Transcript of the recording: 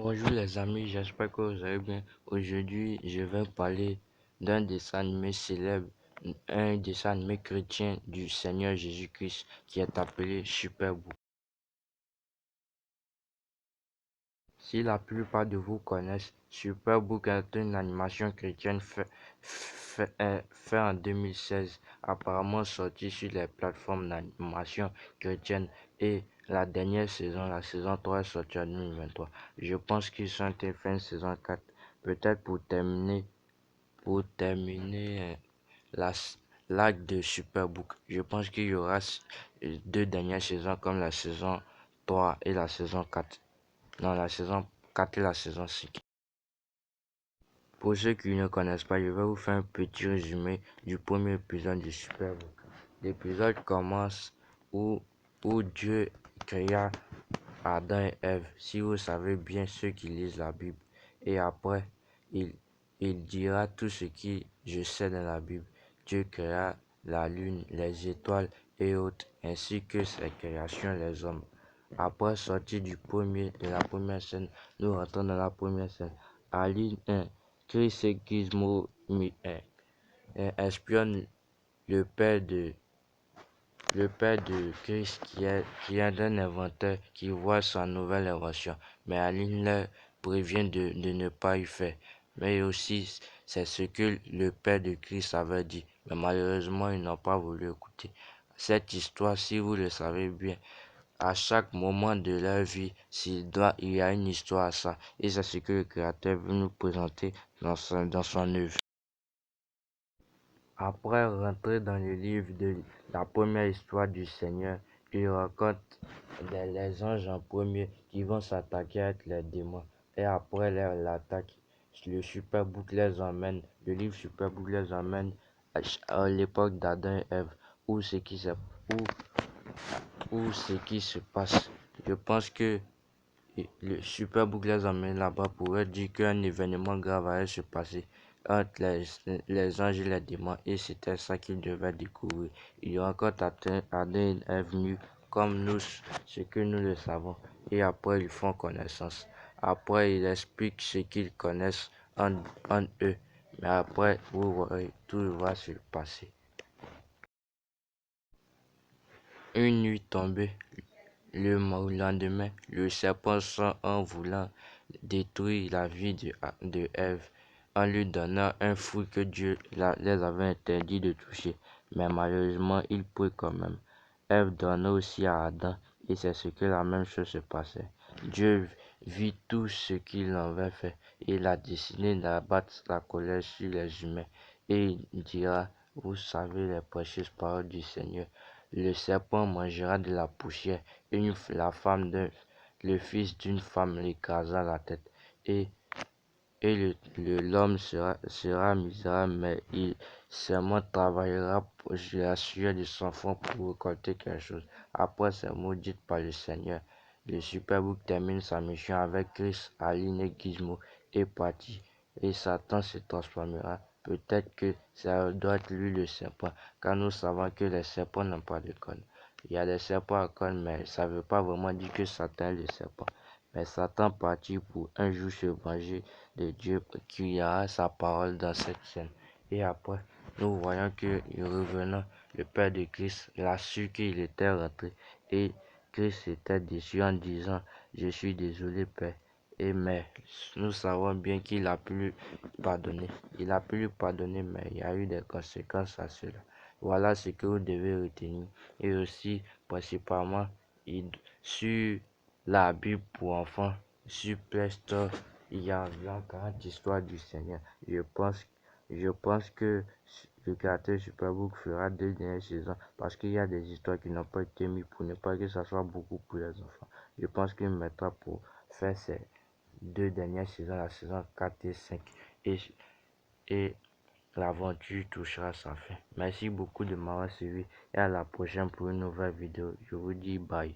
Bonjour les amis, j'espère que vous allez bien. Aujourd'hui, je vais parler d'un dessin animé célèbre, un dessin animé chrétien du Seigneur Jésus-Christ qui est appelé Superbook. Si la plupart de vous connaissent, Superbook est une animation chrétienne faite en 2016, apparemment sortie sur les plateformes d'animation chrétienne, et la dernière saison, la saison 3, est sortie en 2023. Je pense qu'ils sont en train de faire une saison 4, peut-être pour terminer l'acte de Superbook. Je pense qu'il y aura deux dernières saisons comme la saison 3 et la saison 4. Non, la saison 4 et la saison 5. Pour ceux qui ne connaissent pas, je vais vous faire un petit résumé du premier épisode de Superbook. L'épisode commence où Dieu créa Adam et Ève, si vous savez bien ceux qui lisent la Bible. Et après, il, il dira tout ce que je sais dans la Bible. Dieu créa la lune, les étoiles et autres, ainsi que ses créations, les hommes. Après sortir de la première scène, nous rentrons dans la première scène. À ligne 1, Chris et Gizmo espionnent le père de Chris qui est un inventeur qui voit sa nouvelle invention, mais Aline leur prévient de ne pas y faire. Mais aussi, c'est ce que le père de Chris avait dit, mais malheureusement, ils n'ont pas voulu écouter. Cette histoire, si vous le savez bien, à chaque moment de leur vie, il y a une histoire à ça, et c'est ce que le créateur veut nous présenter dans son œuvre. Après rentrer dans le livre de la première histoire du Seigneur, il raconte les anges en premier qui vont s'attaquer avec les démons. Et après l'attaque, le livre Superbook les emmène à l'époque d'Adam et Ève, où ce qui se passe. Je pense que le Superbook les emmène là-bas pour dire qu'un événement grave allait se passer entre les anges et les démons, et c'était ça qu'ils devaient découvrir. Il rencontre Adam et Ève nus comme nous, ce que nous le savons, et après ils font connaissance. Après ils expliquent ce qu'ils connaissent en eux, mais après vous voyez, tout va se passer. Une nuit tombée, le lendemain, le serpent sort en voulant détruire la vie de Ève en lui donnant un fruit que Dieu les avait interdit de toucher. Mais malheureusement, il prit quand même. Ève donna aussi à Adam, et c'est ce que la même chose se passait. Dieu vit tout ce qu'il avait fait, et il a décidé d'abattre la colère sur les humains. Et il dira, vous savez les précieuses paroles du Seigneur. Le serpent mangera de la poussière, et le fils d'une femme l'écrasa la tête. Et l'homme sera misérable, mais il seulement travaillera pour la sueur de son front pour récolter quelque chose. Après ces mots dits par le Seigneur, le Superbook termine sa mission avec Chris, Aline et Gizmo est parti, et Satan se transformera. Peut-être que ça doit être lui le serpent, car nous savons que les serpents n'ont pas de cornes. Il y a des serpents à cornes, mais ça ne veut pas vraiment dire que Satan est le serpent. Mais Satan partit pour un jour se venger de Dieu, qui a sa parole dans cette scène. Et après, nous voyons que, revenant, le père de Christ l'a su qu'il était rentré, et Christ était déçu en disant, je suis désolé, Père. Mais nous savons bien qu'il a pu lui pardonner. Il a pu lui pardonner, mais il y a eu des conséquences à cela. Voilà ce que vous devez retenir. Et aussi, principalement, sur la Bible pour enfants, sur Play Store, il y a environ 40 histoires du Seigneur. Je pense que le créateur Superbook fera 2 dernières saisons, parce qu'il y a des histoires qui n'ont pas été mises pour ne pas que ça soit beaucoup pour les enfants. Je pense qu'il mettra pour faire ces 2 dernières saisons, la saison 4 et 5. Et l'aventure touchera sa fin. Merci beaucoup de m'avoir suivi, et à la prochaine pour une nouvelle vidéo. Je vous dis bye.